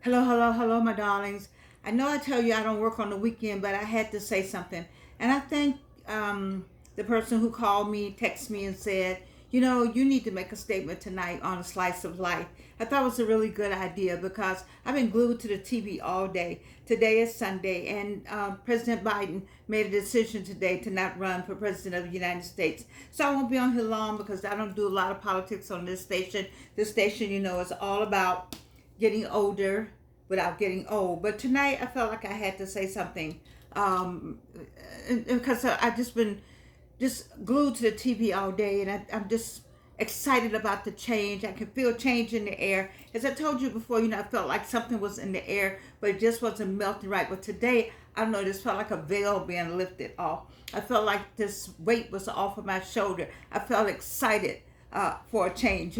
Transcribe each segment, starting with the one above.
Hello, hello, hello, my darlings. I know I tell you I don't work on the weekend, but I had to say something. And I thank the person who called me, texted me, and said, you need to make a statement tonight on a slice of life. I thought it was a really good idea because I've been glued to the TV all day. Today is Sunday, and President Biden made a decision today to not run for president of the United States. So I won't be on here long because I don't do a lot of politics on this station. This station, is all about getting older without getting old. But tonight I felt like I had to say something um, because I've just been just glued to the TV all day, and I'm just excited about the change. I can feel change in the air. As I told you before, I felt like something was in the air, but it just wasn't melting right. But today, I don't know, this felt like a veil being lifted off. I felt like this weight was off of my shoulder. I felt excited for a change.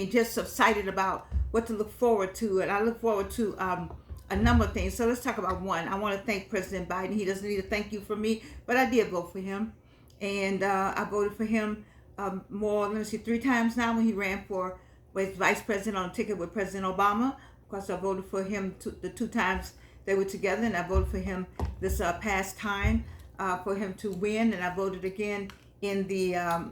Just excited about what to look forward to, and I look forward to a number of things. So let's talk about one. I want to thank President Biden. He doesn't need a thank you from me, but I did vote for him, and I voted for him more, let me see, 3 times now when he ran for was vice president on a ticket with President Obama. Of course, I voted for him the 2 times they were together, and I voted for him this past time for him to win, and I voted again in the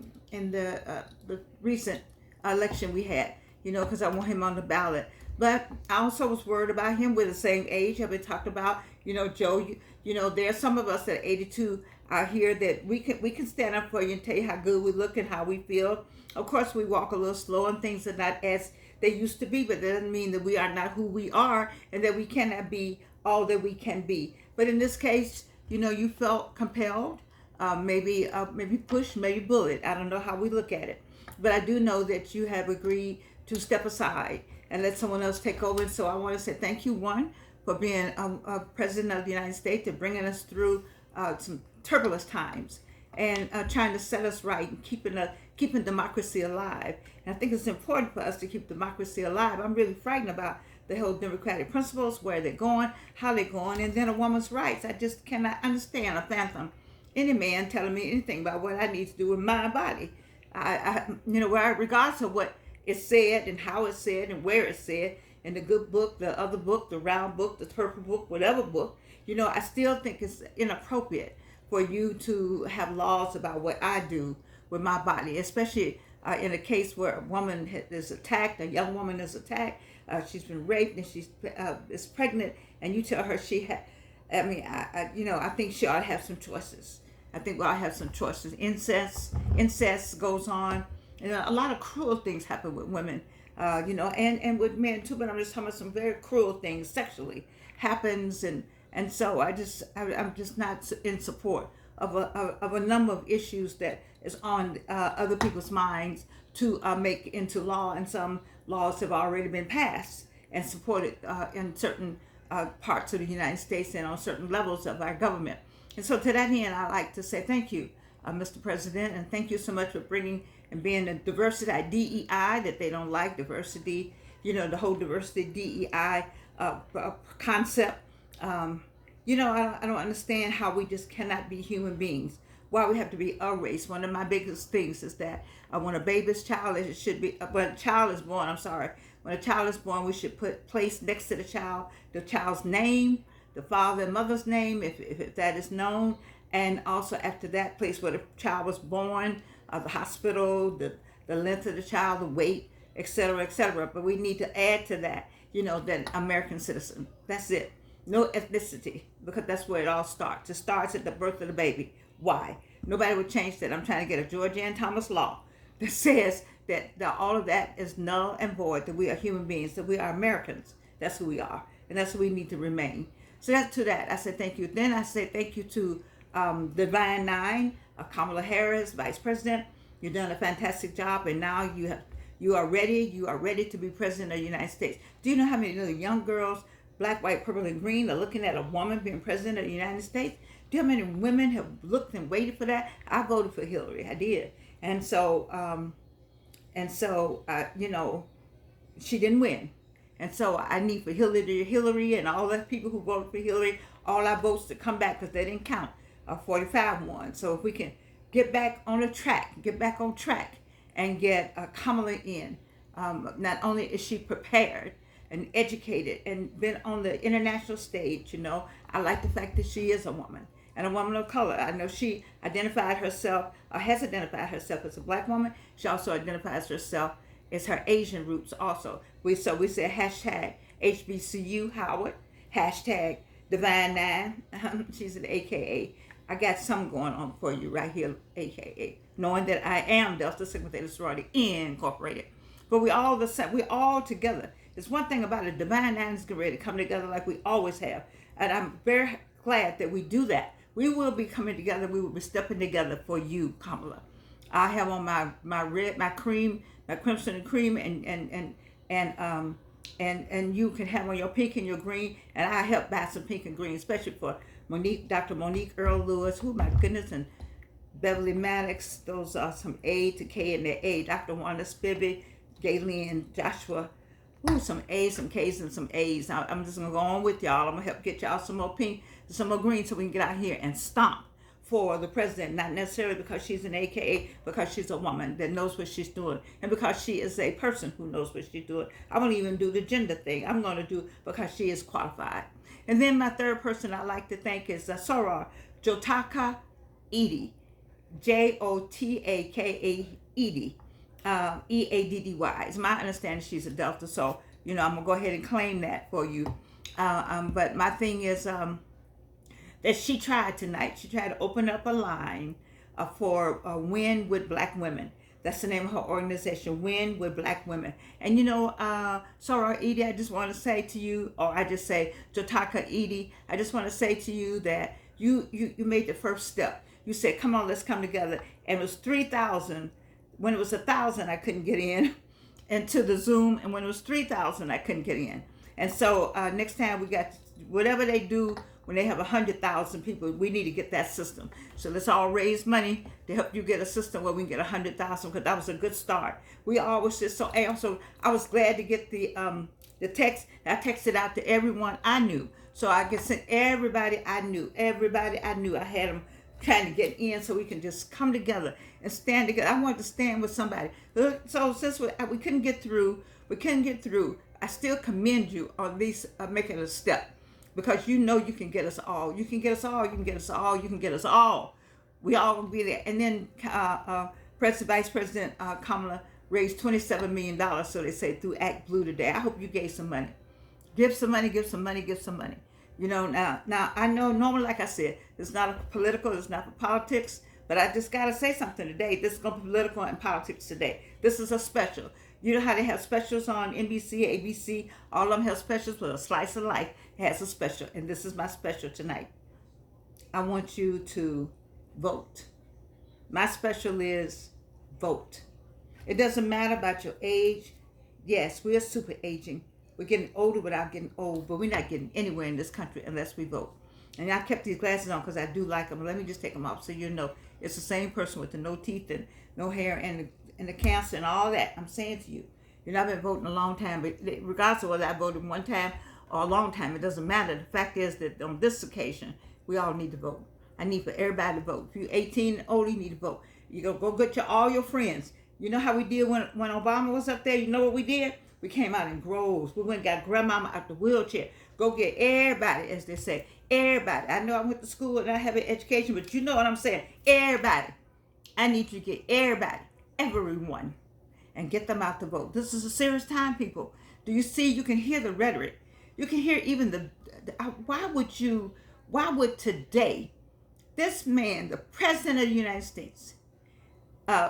recent election we had, because I want him on the ballot. But I also was worried about him. We're the same age. I've been talked about, Joe. There's some of us at 82 out here that we can stand up for you and tell you how good we look and how we feel. Of course, we walk a little slow and things are not as they used to be, but that doesn't mean that we are not who we are and that we cannot be all that we can be. But in this case, you felt compelled, maybe pushed, maybe bullied. I don't know how we look at it, but I do know that you have agreed to step aside and let someone else take over. So I want to say thank you, one, for being a president of the United States and bringing us through some turbulent times and trying to set us right and keeping democracy alive. And I think it's important for us to keep democracy alive. I'm really frightened about the whole democratic principles, where they're going, how they're going, and then a woman's rights. I just cannot understand or fathom any man telling me anything about what I need to do with my body. Regardless of what is said and how it's said and where it's said, in the good book, the other book, the round book, the purple book, whatever book, I still think it's inappropriate for you to have laws about what I do with my body, especially in a case where a woman is attacked, a young woman is attacked, she's been raped and she's is pregnant, and you tell her she had. I think she ought to have some choices. I think we ought to have some choices. Incest goes on, and a lot of cruel things happen with women, and with men too. But I'm just talking about some very cruel things sexually happens, and so I'm just not in support of a number of issues that is on other people's minds to make into law, and some laws have already been passed and supported in certain parts of the United States and on certain levels of our government. And so to that end, I'd like to say thank you, Mr. President, and thank you so much for bringing and being a diversity, DEI, that they don't like, diversity, the whole diversity, DEI concept. I don't understand how we just cannot be human beings. Why we have to be a race. One of my biggest things is that when a baby's child, it should be, when a child is born, when a child is born, we should place next to the child's name, the father and mother's name, if that is known, and also after that, place where the child was born, the hospital, the length of the child, the weight, etc., etc. But we need to add to that, that American citizen. That's it. No ethnicity, because that's where it all starts. It starts at the birth of the baby. Why? Nobody would change that. I'm trying to get a Georgia and Thomas law that says that all of that is null and void, that we are human beings, that we are Americans. That's who we are, and that's who we need to remain. So that's to that. I said thank you. Then I said thank you to Divine Nine, Kamala Harris, Vice President. You've done a fantastic job, and now you are ready. You are ready to be President of the United States. Do you know how many little young girls, black, white, purple, and green, are looking at a woman being President of the United States? Do you know how many women have looked and waited for that? I voted for Hillary. I did, and so she didn't win. And so I need for Hillary and all the people who voted for Hillary, all our votes to come back, because they didn't count. 45 won. So if we can get back on track, and get Kamala in, not only is she prepared, and educated and been on the international stage. I like the fact that she is a woman and a woman of color. I know she identified herself, or has identified herself as a black woman. She also identifies herself as her Asian roots also. We said hashtag HBCU Howard, hashtag Divine Nine. She's an AKA. I got something going on for you right here, AKA. Knowing that I am Delta Sigma Theta Sorority Incorporated. But we all the same. We all together. There's one thing about it. Divine Nine is getting ready to come together like we always have. And I'm very glad that we do that. We will be coming together. We will be stepping together for you, Kamala. I have on my red, my cream, my crimson and cream, and you can have on your pink and your green. And I help buy some pink and green, especially for Dr. Monique Earl Lewis, who, my goodness, and Beverly Maddox. Those are some A to K in the A. Dr. Wanda Spivey, Gayleen, Joshua. Ooh, some A's, some K's, and some A's. I'm just going to go on with y'all. I'm going to help get y'all some more pink, some more green, so we can get out here and stomp for the president. Not necessarily because she's an AKA, because she's a woman that knows what she's doing. And because she is a person who knows what she's doing. I won't even do the gender thing. I'm going to do because she is qualified. And then my third person I like to thank is SOROR, JOTAKA EADDY. JOTAKA EADDY. EADDY. It's my understanding she's a Delta, so I'm gonna go ahead and claim that for you. But my thing is that she tried tonight. She tried to open up a line for Win with Black Women. That's the name of her organization, Win with Black Women. And Soror EADDY, I just want to say to you, or I just say JOTAKA EADDY, I just want to say to you that you made the first step. You said, come on, let's come together. And it was 3,000. When it was 1,000, I couldn't get in into the Zoom. And when it was 3,000, I couldn't get in. And so next time we got, whatever they do, when they have 100,000 people, we need to get that system. So let's all raise money to help you get a system where we can get 100,000, because that was a good start. We always just, so also, I was glad to get the text. I texted out to everyone I knew. So I could send everybody I knew. I had them trying to get in so we can just come together and stand together. I wanted to stand with somebody. So since we couldn't get through, I still commend you on at least making a step, because you can get us all. You can get us all. You can get us all. You can get us all. We all will be there. And then Vice President Kamala raised $27 million, so they say, through Act Blue today. I hope you gave some money. Give some money. Now I know normally, like I said, it's not political, it's not for politics, but I just got to say something today. This is going to be political and politics today. This is a special. You know how they have specials on NBC, ABC, all of them have specials, but A Slice of Life has a special, and this is my special tonight. I want you to vote. My special is vote. It doesn't matter about your age. Yes, we are super aging. We're getting older without getting old, but we're not getting anywhere in this country unless we vote. And I kept these glasses on because I do like them. Let me just take them off so you know it's the same person with the no teeth and no hair and the cancer and all that. I'm saying to you, I've been voting a long time, but regardless of whether I voted one time or a long time, it doesn't matter. The fact is that on this occasion, we all need to vote. I need for everybody to vote. If you're 18 and older, you need to vote. You go get all your friends. You know how we did when Obama was up there? You know what we did? We came out in groves. We went and got grandmama out the wheelchair. Go get everybody, as they say. Everybody. I know I went to school and I have an education, but you know what I'm saying. Everybody. I need you to get everybody, everyone, and get them out to vote. This is a serious time, people. Do you see? You can hear the rhetoric. You can hear even why would today, this man, the President of the United States,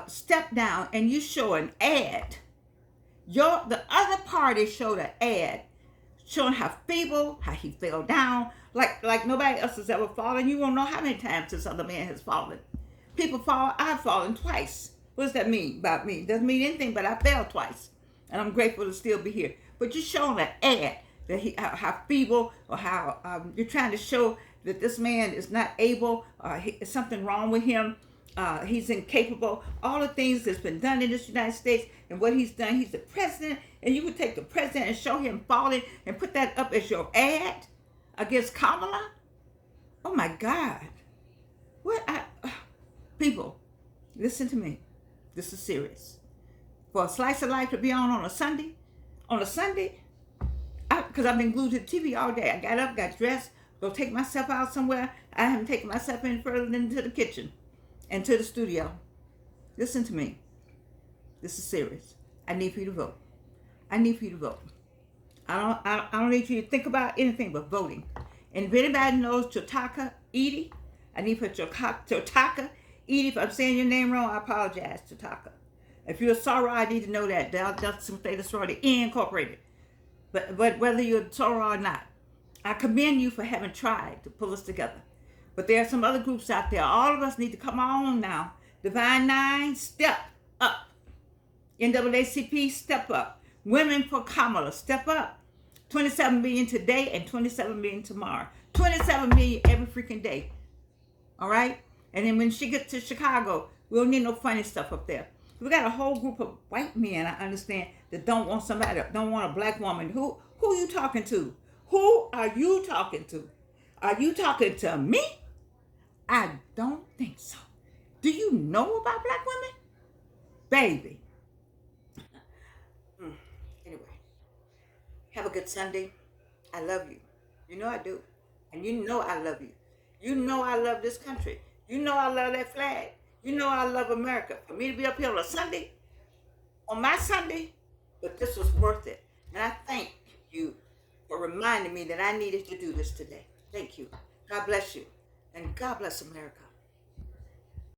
step down and you show an ad? The other party showed an ad showing how feeble, how he fell down, like nobody else has ever fallen. You won't know how many times this other man has fallen. People fall. I've fallen twice. What does that mean about me? It doesn't mean anything, but I fell twice, and I'm grateful to still be here. But you're showing an ad that how feeble, or how you're trying to show that this man is not able, something wrong with him. He's incapable. All the things that's been done in this United States and what he's done. He's the president, and you would take the president and show him falling and put that up as your ad against Kamala? Oh my God. People, listen to me. This is serious. For A Slice of Life to be on a Sunday, Because I've been glued to the TV all day. I got up, got dressed, go take myself out somewhere. I haven't taken myself any further than to the kitchen and to the studio. Listen to me. This is serious. I need for you to vote. I need for you to vote. I don't need you to think about anything but voting. And if anybody knows JOTAKA, EADDY, I need for JOTAKA, EADDY. If I'm saying your name wrong, I apologize, JOTAKA. If you're a SOROR, I need to know that. That's some state of sorority incorporated. But whether you're a SOROR or not, I commend you for having tried to pull us together. But there are some other groups out there. All of us need to come on now. Divine Nine, step up. NAACP, step up. Women for KAMALA, step up. 27 million today and 27 million tomorrow. 27 million every freaking day. All right? And then when she gets to Chicago, we don't need no funny stuff up there. We got a whole group of white men, I understand, that don't want somebody, don't want a black woman. Who are you talking to? Who are you talking to? Are you talking to me? I don't think so. Do you know about black women? Baby. Anyway, have a good Sunday. I love you. You know I do. And you know I love you. You know I love this country. You know I love that flag. You know I love America. For me to be up here on a Sunday, on my Sunday, but this was worth it. And I thank you for reminding me that I needed to do this today. Thank you. God bless you. And God bless America.